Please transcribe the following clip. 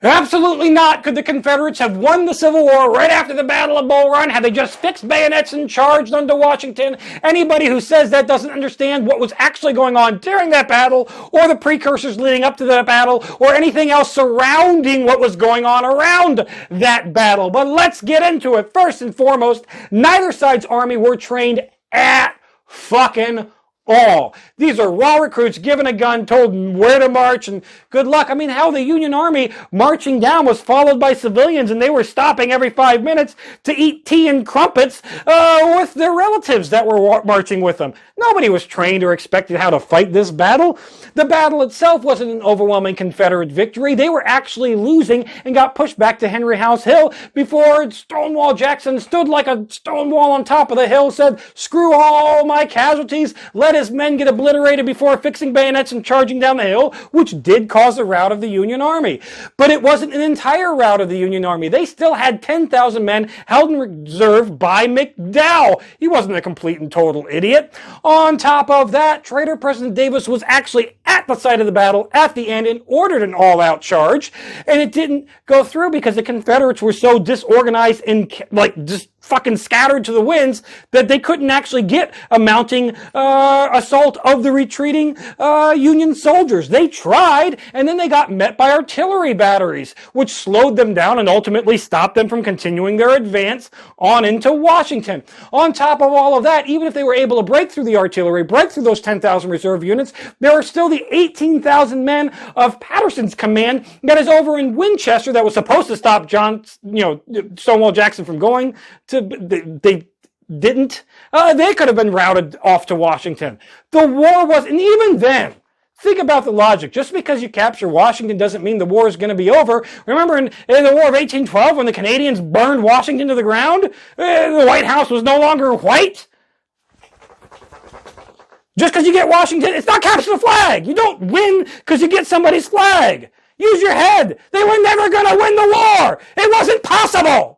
Absolutely not could the Confederates have won the Civil War right after the Battle of Bull Run had they just fixed bayonets and charged onto Washington. Anybody who says that doesn't understand what was actually going on during that battle, or the precursors leading up to that battle, or anything else surrounding what was going on around that battle. But let's get into it. First and foremost, neither side's army were trained at fucking all. These are raw recruits given a gun, told where to march, and good luck. I mean, hell, the Union Army marching down was followed by civilians, and they were stopping every 5 minutes to eat tea and crumpets with their relatives that were marching with them. Nobody was trained or expected how to fight this battle. The battle itself wasn't an overwhelming Confederate victory. They were actually losing and got pushed back to Henry House Hill before Stonewall Jackson stood like a stone wall on top of the hill, said, "Screw all my casualties, let his men get obliterated before fixing bayonets and charging down the hill," which did cause the rout of the Union Army. But it wasn't an entire rout of the Union Army. They still had 10,000 men held in reserve by McDowell. He wasn't a complete and total idiot. On top of that, traitor President Davis was actually at the site of the battle at the end and ordered an all-out charge, and it didn't go through because the Confederates were so disorganized and just fucking scattered to the winds that they couldn't actually get a mounting assault of the retreating Union soldiers. They tried, and then they got met by artillery batteries, which slowed them down and ultimately stopped them from continuing their advance on into Washington. On top of all of that, even if they were able to break through the artillery, break through those 10,000 reserve units, there are still the 18,000 men of Patterson's command that is over in Winchester that was supposed to stop Stonewall Jackson from going to. They didn't. They could have been routed off to Washington. The war was, and even then, think about the logic. Just because you capture Washington doesn't mean the war is going to be over. Remember in the War of 1812 when the Canadians burned Washington to the ground? The White House was no longer white. Just because you get Washington, it's not capture the flag. You don't win because you get somebody's flag. Use your head. They were never going to win the war. It wasn't possible.